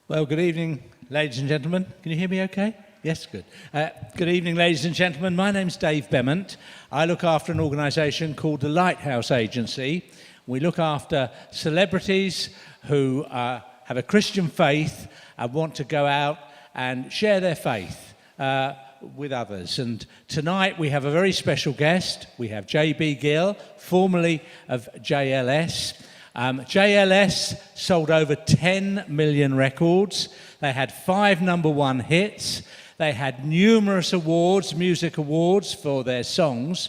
Well, good evening, ladies and gentlemen. Can you hear me okay? Yes, good. Good evening, ladies and gentlemen. My name's Dave Bemment. I look after an organisation called the Lighthouse Agency. We look after celebrities who have a Christian faith and want to go out and share their faith with others. And tonight we have a very special guest. We have JB Gill, formerly of JLS. JLS sold over 10 million records. They had 5 number-1 hits. They had numerous awards, music awards for their songs.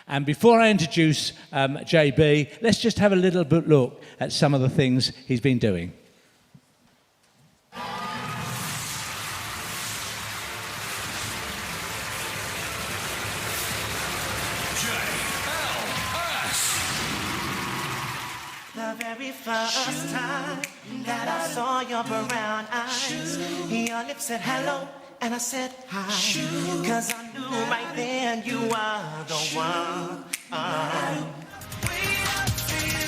And before I introduce JB, let's just have a little bit look at some of the things he's been doing. The very first time that I saw your brown eyes, your lips said hello, and I said hi, 'cause I knew right then you were the one. Way up to you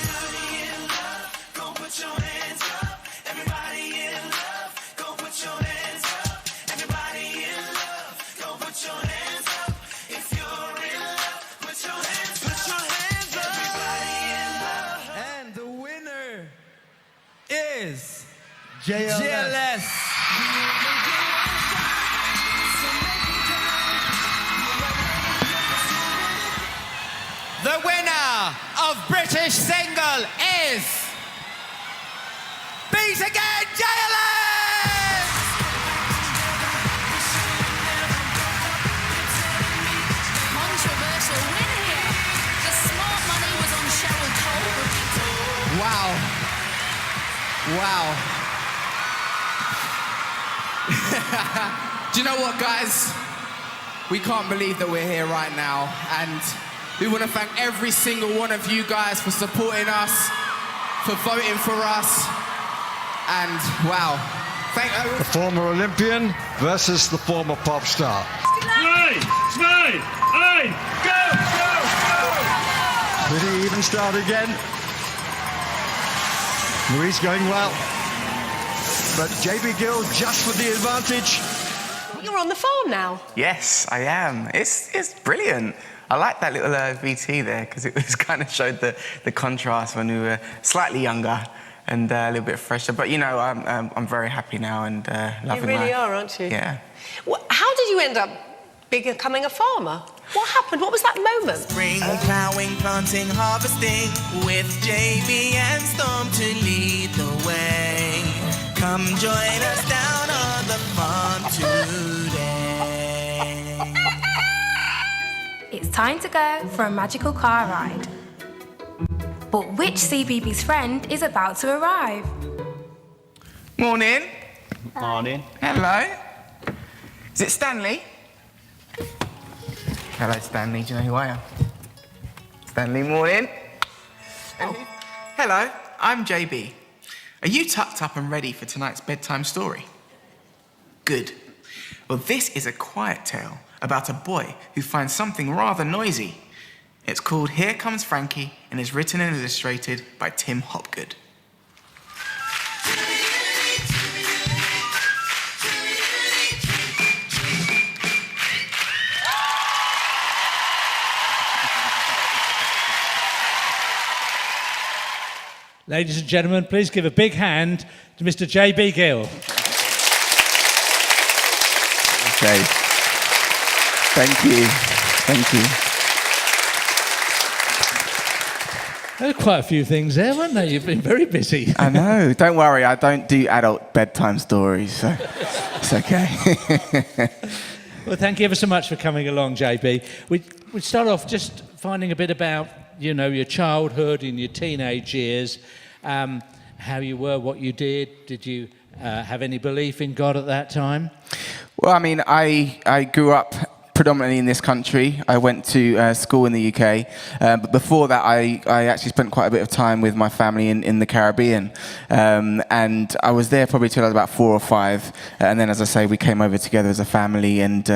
in love, go put your hands up, everybody in love, go put your hands up, everybody in love, go put your hands up, if you're in love, put your hands up, everybody in love. And the winner is JLS. The winner of British single is Beat Again JLS! Controversial win here. The smart money was on Cheryl Cole. Wow. Do you know what, guys? We can't believe that we're here right now, and we want to thank every single one of you guys for supporting us, for voting for us, and wow. The former Olympian versus the former pop star. Smile! Aye! Go! Did he even start again? Louise going well. But JB Gill just with the advantage. You're on the farm now. Yes, I am. It's brilliant. I like that little VT there because it was kind of showed the contrast when we were slightly younger and a little bit fresher. But you know, I'm very happy now and loving You really life. are, aren't you? Yeah. How did you end up becoming a farmer? What happened? What was that moment? Spring plowing, planting, harvesting, with JB and Storm to lead the way. Come join us down on the farm today. It's time to go for a magical car ride. But which CBeebies friend is about to arrive? Morning. Morning. Hello. Is it Stanley? Hello, Stanley. Do you know who I am? Stanley, morning. Hello, I'm JB. Are you tucked up and ready for tonight's bedtime story? Good. Well, this is a quiet tale about a boy who finds something rather noisy. It's called Here Comes Frankie and is written and illustrated by Tim Hopgood. Thank Ladies and gentlemen, please give a big hand to Mr. JB Gill. Okay. Thank you. There were quite a few things there, weren't there? You've been very busy. I know. Don't worry, I don't do adult bedtime stories, so it's okay. Well, thank you ever so much for coming along, JB. We'd start off just finding a bit about, you know, your childhood and your teenage years, how you were, what you did. Did you have any belief in God at that time? Well, I mean, I grew up predominantly in this country. I went to school in the UK, but before that I actually spent quite a bit of time with my family in the Caribbean, and I was there probably till I was about 4 or 5, and then, as I say, we came over together as a family, and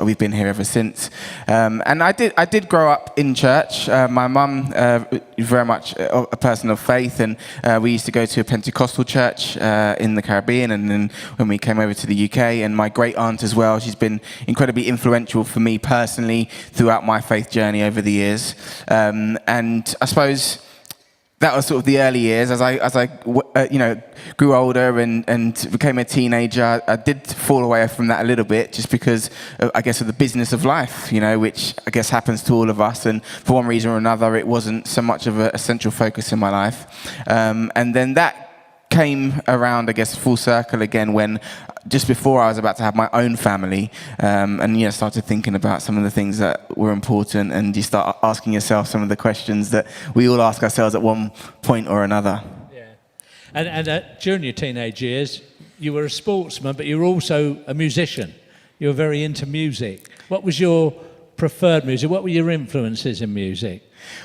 we've been here ever since. And I did grow up in church. My mum very much a person of faith, and we used to go to a Pentecostal church in the Caribbean, and then when we came over to the UK, and my great aunt as well, she's been incredibly influential for me personally throughout my faith journey over the years. And I suppose that was sort of the early years. As I grew older and became a teenager, I did fall away from that a little bit, just because I guess of the business of life, which I guess happens to all of us. And for one reason or another, it wasn't so much of a central focus in my life. And then that came around, I guess, full circle again when just before I was about to have my own family, and started thinking about some of the things that were important, and you start asking yourself some of the questions that we all ask ourselves at one point or another. Yeah, and during your teenage years, you were a sportsman, but you were also a musician. You were very into music. What was your preferred music? What were your influences in music?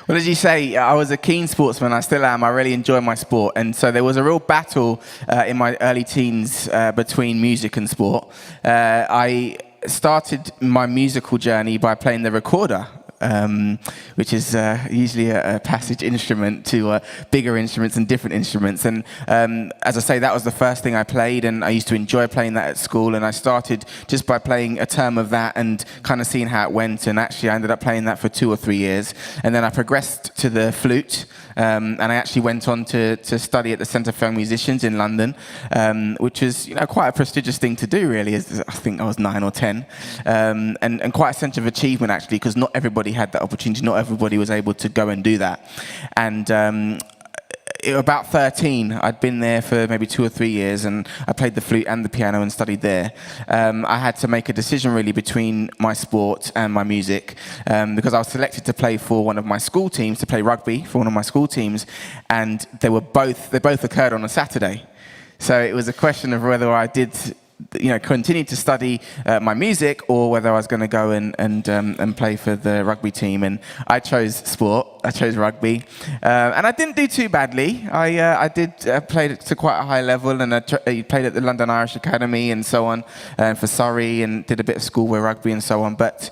Well, as you say, I was a keen sportsman. I still am. I really enjoy my sport. And so there was a real battle in my early teens between music and sport. I started my musical journey by playing the recorder, which is usually a passage instrument to bigger instruments and different instruments. And as I say, that was the first thing I played, and I used to enjoy playing that at school. And I started just by playing a term of that and kind of seeing how it went. And actually, I ended up playing that for 2 or 3 years. And then I progressed to the flute, and I actually went on to study at the Centre for Young Musicians in London, which was quite a prestigious thing to do, really. I think I was 9 or 10, and quite a sense of achievement, actually, because not everybody had that opportunity. Not everybody was able to go and do that. And about 13, I'd been there for maybe 2 or 3 years, and I played the flute and the piano and studied there. I had to make a decision really between my sport and my music, because I was selected to play for one of my school teams, to play rugby for one of my school teams, and they both occurred on a Saturday. So it was a question of whether I did continue to study my music, or whether I was going to go and play for the rugby team. And I chose sport. I chose rugby, and I didn't do too badly. I did play to quite a high level, and I played at the London Irish Academy and so on, for Surrey, and did a bit of schoolboy rugby and so on. But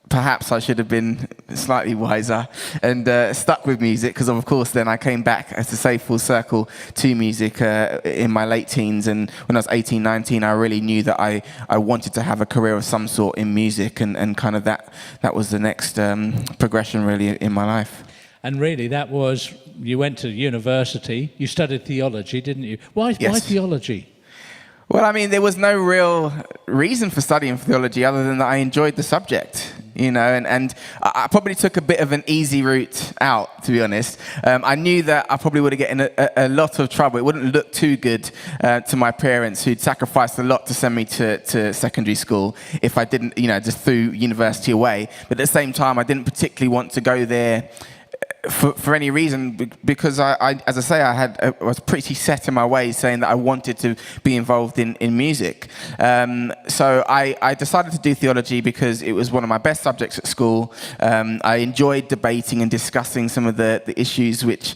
perhaps I should have been slightly wiser and stuck with music, because of course then I came back, as to say, full circle to music in my late teens. And when I was 18, 19, I really knew that I wanted to have a career of some sort in music, and kind of that was the next progression really in my life. And really that was, you went to university, you studied theology, didn't you? Why theology? Well, I mean, there was no real reason for studying theology other than that I enjoyed the subject, and I probably took a bit of an easy route out, to be honest. I knew that I probably would have get in a lot of trouble. It wouldn't look too good to my parents, who'd sacrificed a lot to send me to secondary school, if I didn't, just threw university away. But at the same time, I didn't particularly want to go there for any reason, because I as I say, I was pretty set in my ways, saying that I wanted to be involved in music. So I decided to do theology because it was one of my best subjects at school. I enjoyed debating and discussing some of the issues which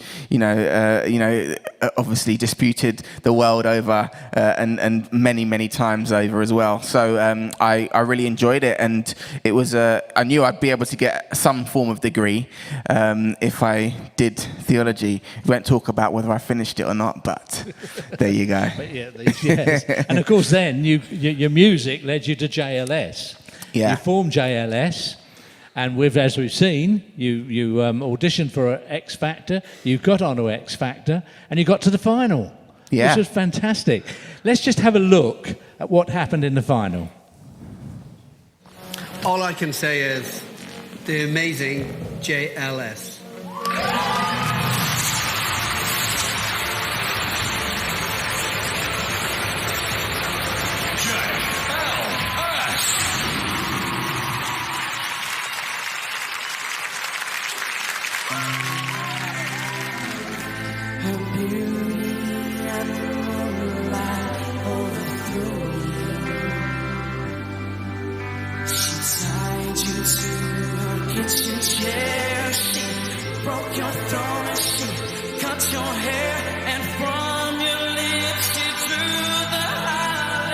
obviously disputed the world over, and many times over as well. So I really enjoyed it, and it was I knew I'd be able to get some form of degree if I did theology. We won't talk about whether I finished it or not, but there you go. But yes. And of course then your music led you to JLS. Yeah. You formed JLS, and as we've seen, you auditioned for X Factor, you got onto X Factor, and you got to the final. Yeah. Which was fantastic. Let's just have a look at what happened in the final. All I can say is the amazing JLS. chair. She broke your throne and she cut your hair. And from your lips she drew the hallelujah.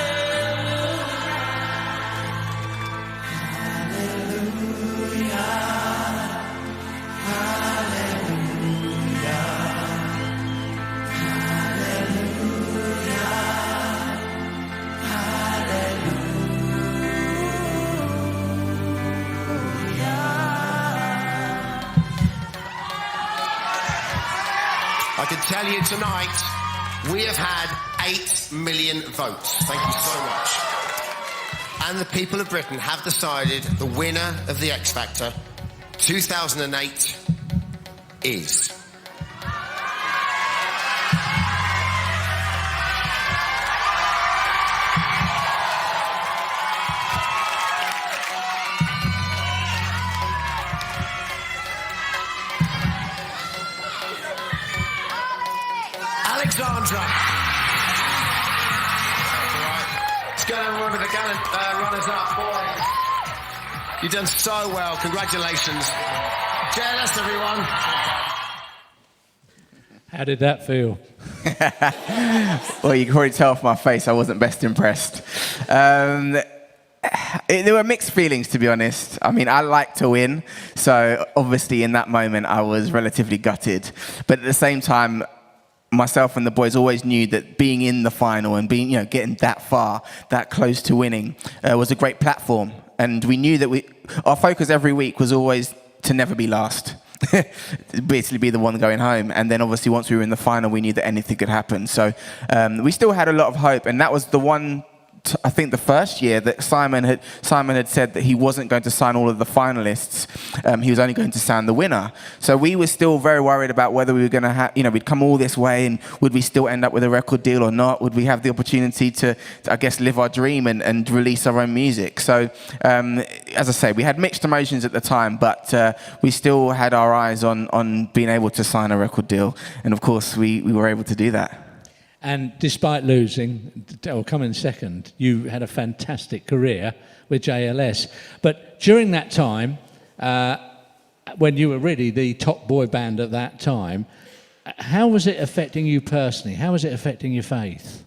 I can tell you tonight, we have had 8 million votes. Thank you so much. And the people of Britain have decided the winner of the X Factor 2008 is... Alexandra. Let's go and remember the gallant runners-up, boy. You've done so well. Congratulations. JLS, everyone. How did that feel? Well, you can already tell off my face I wasn't best impressed. There were mixed feelings, to be honest. I mean, I like to win, so obviously in that moment I was relatively gutted. But at the same time, myself and the boys always knew that being in the final and being, getting that far, that close to winning, was a great platform. And we knew that our focus every week was always to never be last. Basically be the one going home. And then obviously once we were in the final, we knew that anything could happen. So we still had a lot of hope. And that was the one, I think the first year that Simon had said that he wasn't going to sign all of the finalists. He was only going to sign the winner. So we were still very worried about whether we were going to have, we'd come all this way and would we still end up with a record deal or not? Would we have the opportunity to I guess, live our dream and release our own music? So, as I say, we had mixed emotions at the time, but we still had our eyes on being able to sign a record deal. And of course, we were able to do that. And despite losing, or coming second, you had a fantastic career with JLS. But during that time, when you were really the top boy band at that time, how was it affecting you personally? How was it affecting your faith?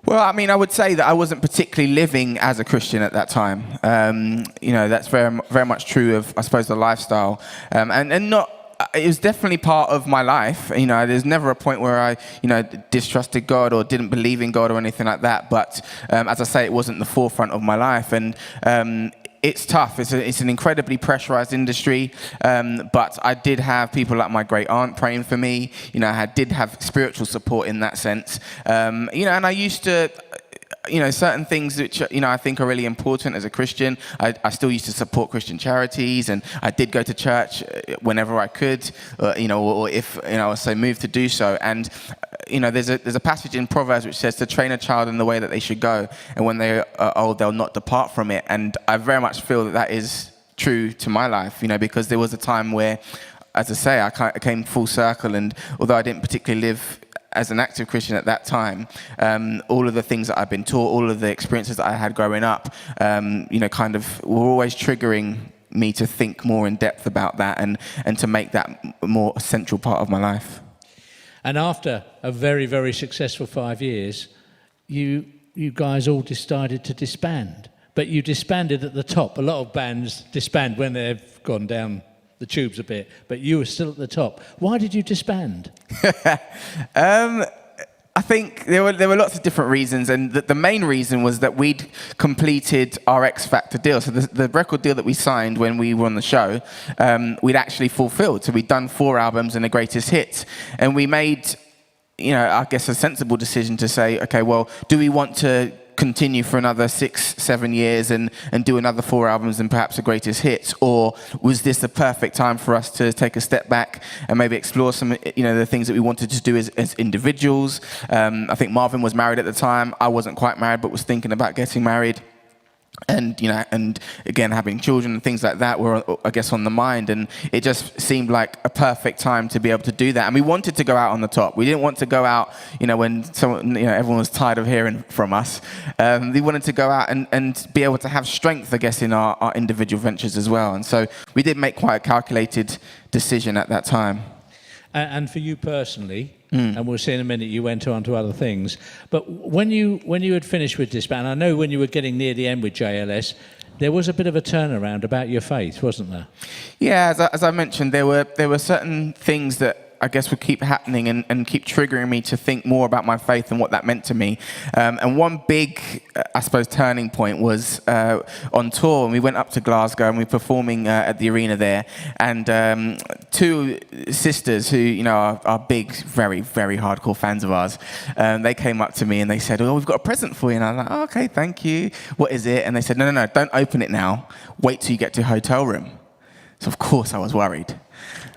Well, I mean, I would say that I wasn't particularly living as a Christian at that time. That's very, very much true of, I suppose, the lifestyle. And not... It was definitely part of my life. There's never a point where I, distrusted God or didn't believe in God or anything like that. But as I say, it wasn't the forefront of my life. And it's tough. It's an incredibly pressurized industry. But I did have people like my great aunt praying for me. I did have spiritual support in that sense. And I used to... certain things which, I think are really important as a Christian. I still used to support Christian charities, and I did go to church whenever I could, or if, I was so moved to do so. And, there's a passage in Proverbs which says to train a child in the way that they should go, and when they are old, they'll not depart from it. And I very much feel that that is true to my life, because there was a time where, as I say, I came full circle, and although I didn't particularly live as an active Christian at that time, all of the things that I've been taught, all of the experiences that I had growing up, kind of were always triggering me to think more in depth about that and to make that a more central part of my life. And after a very, very successful 5 years, you guys all decided to disband. But you disbanded at the top. A lot of bands disband when they've gone down the tubes a bit, but you were still at the top. Why did you disband? I think there were lots of different reasons, and the main reason was that we'd completed our X Factor deal. So the record deal that we signed when we were on the show, we'd actually fulfilled. So we'd done 4 albums and the greatest hits, and we made, I guess, a sensible decision to say, okay, well, do we want to continue for another 6-7 years and do another 4 albums and perhaps the greatest hits, or was this the perfect time for us to take a step back and maybe explore some, the things that we wanted to do as individuals? I think Marvin was married at the time. I wasn't quite married, but was thinking about getting married. And, and again, having children and things like that were, I guess, on the mind. And it just seemed like a perfect time to be able to do that. And we wanted to go out on the top. We didn't want to go out, when everyone was tired of hearing from us. We wanted to go out and be able to have strength, I guess, in our individual ventures as well. And so we did make quite a calculated decision at that time. And for you personally, and we'll see in a minute, you went on to other things. But when you had finished with this band, I know when you were getting near the end with JLS, there was a bit of a turnaround about your faith, wasn't there? Yeah, as I mentioned, there were certain things that I guess would keep happening and keep triggering me to think more about my faith and what that meant to me. And one big, I suppose, turning point was on tour. And we went up to Glasgow and we were performing at the arena there. And two sisters who, are big, very, very hardcore fans of ours, they came up to me and they said, "Oh, we've got a present for you." And I was like, "Oh, okay, thank you. What is it?" And they said, No, don't open it now. Wait till you get to your hotel room." So, of course, I was worried.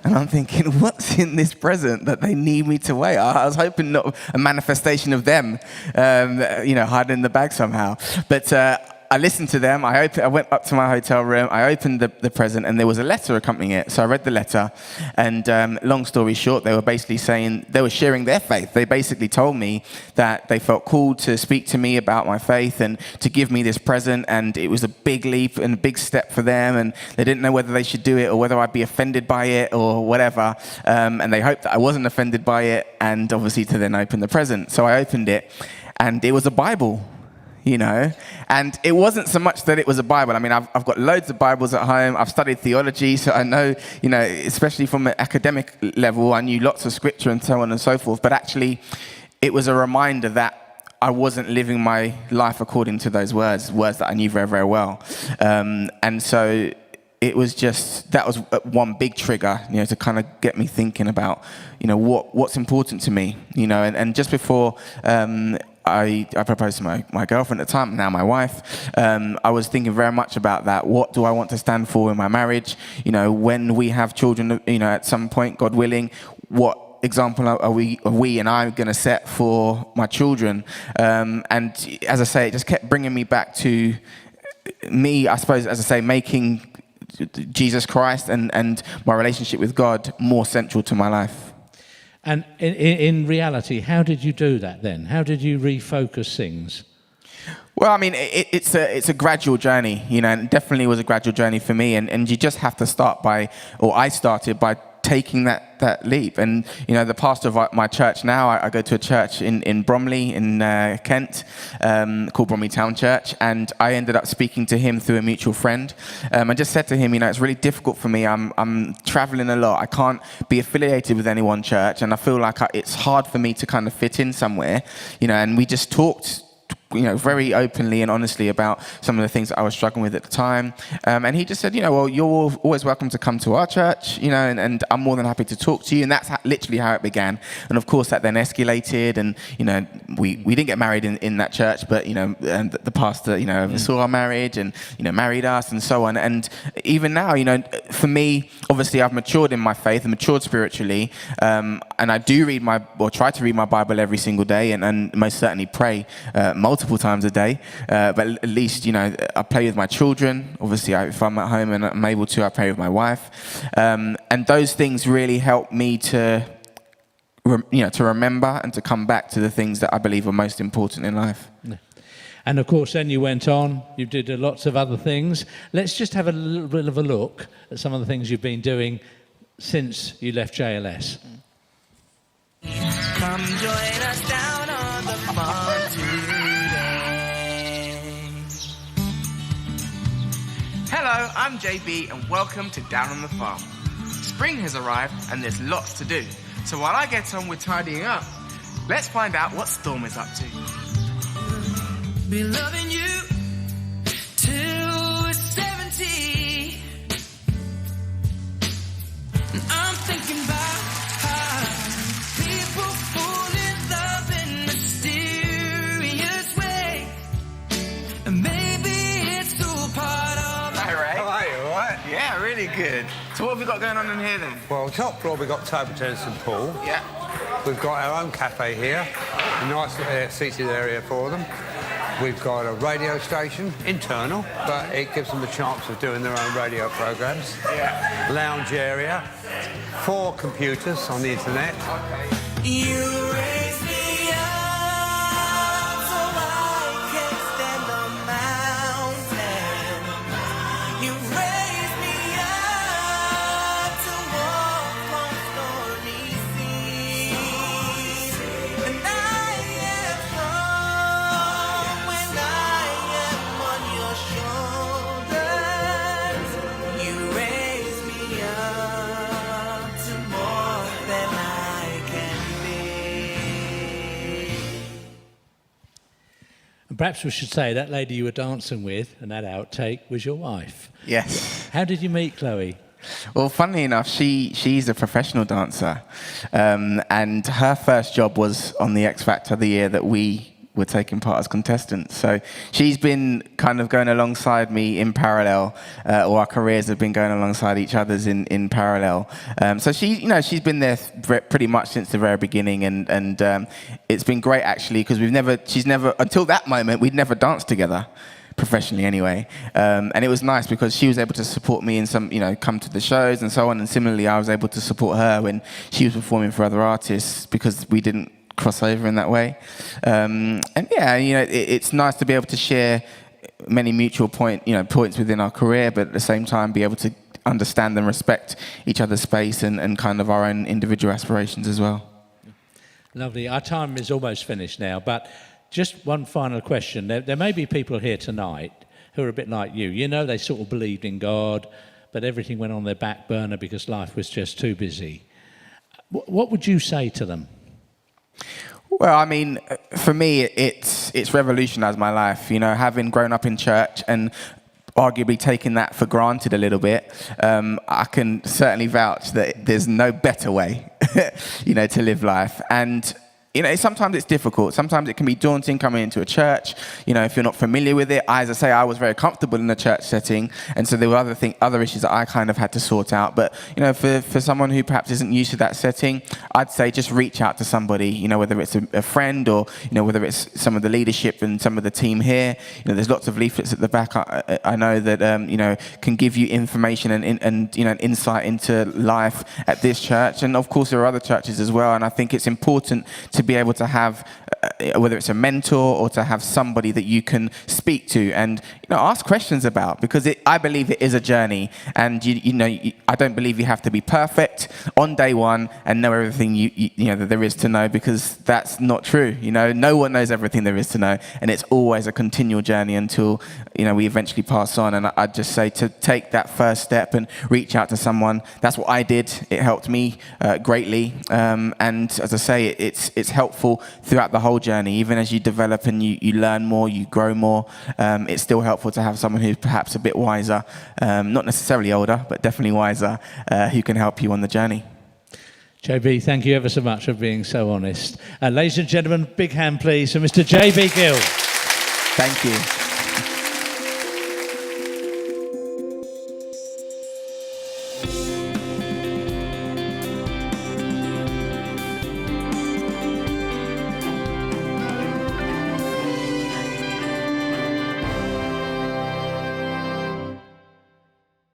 And I'm thinking, what's in this present that they need me to wait? I was hoping not a manifestation of them, hiding in the bag somehow. But I listened to them. I went up to my hotel room. I opened the present, and there was a letter accompanying it. So I read the letter, and long story short, they were basically saying, they were sharing their faith. They basically told me that they felt called to speak to me about my faith and to give me this present, and it was a big leap and a big step for them, and they didn't know whether they should do it or whether I'd be offended by it or whatever, and they hoped that I wasn't offended by it, and obviously to then open the present. So I opened it, and it was a Bible. And it wasn't so much that it was a Bible. I mean, I've got loads of Bibles at home. I've studied theology, so I know, especially from an academic level, I knew lots of scripture and so on and so forth. But actually, it was a reminder that I wasn't living my life according to those words that I knew very, very well. And so it was that was one big trigger, to kind of get me thinking about, what's important to me, and just before I proposed to my girlfriend at the time, now my wife. I was thinking very much about that. What do I want to stand for in my marriage? When we have children, at some point, God willing, what example are we and I going to set for my children? And as I say, it just kept bringing me back to me, I suppose, as I say, making Jesus Christ and my relationship with God more central to my life. And in reality, how did you do that then? How did you refocus things? Well, I mean, it's a gradual journey, and it definitely was a gradual journey for me. And you just have to I started by taking that leap. And, the pastor of my church now, I go to a church in Bromley in Kent called Bromley Town Church. And I ended up speaking to him through a mutual friend. I just said to him, it's really difficult for me. I'm traveling a lot. I can't be affiliated with any one church. And I feel like it's hard for me to kind of fit in somewhere, and we just talked very openly and honestly about some of the things that I was struggling with at the time. And he just said, well, you're always welcome to come to our church, and I'm more than happy to talk to you. And that's literally how it began. And of course, that then escalated. And, we didn't get married in that church, but, and the pastor, saw our marriage and, married us and so on. And even now, for me, obviously, I've matured in my faith and matured spiritually. And I do try to read my Bible every single day and most certainly pray multiple times a day, but at least I play with my children. Obviously, if I'm at home and I'm able to, I play with my wife, and those things really help me to remember and to come back to the things that I believe are most important in life. Yeah. And of course, then you went on. You did lots of other things. Let's just have a little bit of a look at some of the things you've been doing since you left JLS. Come join us down on the farm today. Hello, I'm JB and welcome to Down on the Farm. Spring has arrived and there's lots to do. So while I get on with tidying up, let's find out what Storm is up to. Be loving you till we're 70. And I'm thinking about how people fall in love in mysterious ways. And maybe it's all part of. Hi, Ray. How are you, all right? Yeah, really good. So what have we got going on in here then? Well, top floor we've got table tennis and pool. Yeah. We've got our own cafe here, a nice seated area for them. We've got a radio station, internal, but it gives them a chance of doing their own radio programs. Yeah. Lounge area, 4 computers on the internet. You raise me up so I can stand the mountain. You raise me up to walk on stormy seas. And I am strong when I am on your shoulders. You raise me up to more than I can be. And perhaps we should say that lady you were dancing with and that outtake was your wife. Yes. How did you meet Chloe? Well, funnily enough, she's a professional dancer, and her first job was on the X Factor the year that we were taking part as contestants. So she's been kind of going alongside me in parallel, or our careers have been going alongside each other's in parallel. So she's been there pretty much since the very beginning, and it's been great actually because she's never until that moment we'd never danced together. Professionally anyway, and it was nice because she was able to support me in some, come to the shows and so on, and similarly I was able to support her when she was performing for other artists because we didn't cross over in that way. And yeah, it's nice to be able to share many mutual points within our career, but at the same time be able to understand and respect each other's space and kind of our own individual aspirations as well. Lovely. Our time is almost finished now, but just one final question. There may be people here tonight who are a bit like you. They sort of believed in God, but everything went on their back burner because life was just too busy. What would you say to them? Well, I mean, for me, it's revolutionised my life. Having grown up in church and arguably taking that for granted a little bit, I can certainly vouch that there's no better way, to live life. And sometimes it's difficult. Sometimes it can be daunting coming into a church, if you're not familiar with it. As I say, I was very comfortable in a church setting, and so there were other issues that I kind of had to sort out. But, for someone who perhaps isn't used to that setting, I'd say just reach out to somebody, whether it's a friend or, whether it's some of the leadership and some of the team here. There's lots of leaflets at the back I know that, can give you information and insight into life at this church. And, of course, there are other churches as well, and I think it's important to be able to have, whether it's a mentor or to have somebody that you can speak to and ask questions about, because I believe it is a journey, and I don't believe you have to be perfect on day one and know everything that there is to know, because that's not true. No one knows everything there is to know, and it's always a continual journey until we eventually pass on. And I'd just say to take that first step and reach out to someone. That's what I did. It helped me greatly, and as I say, it's helpful throughout the whole journey. Even as you develop and you learn more, you grow more, it's still helpful to have someone who's perhaps a bit wiser, not necessarily older, but definitely wiser, who can help you on the journey. JB, thank you ever so much for being so honest. Ladies and gentlemen, big hand please for Mr. JB Gill. Thank you.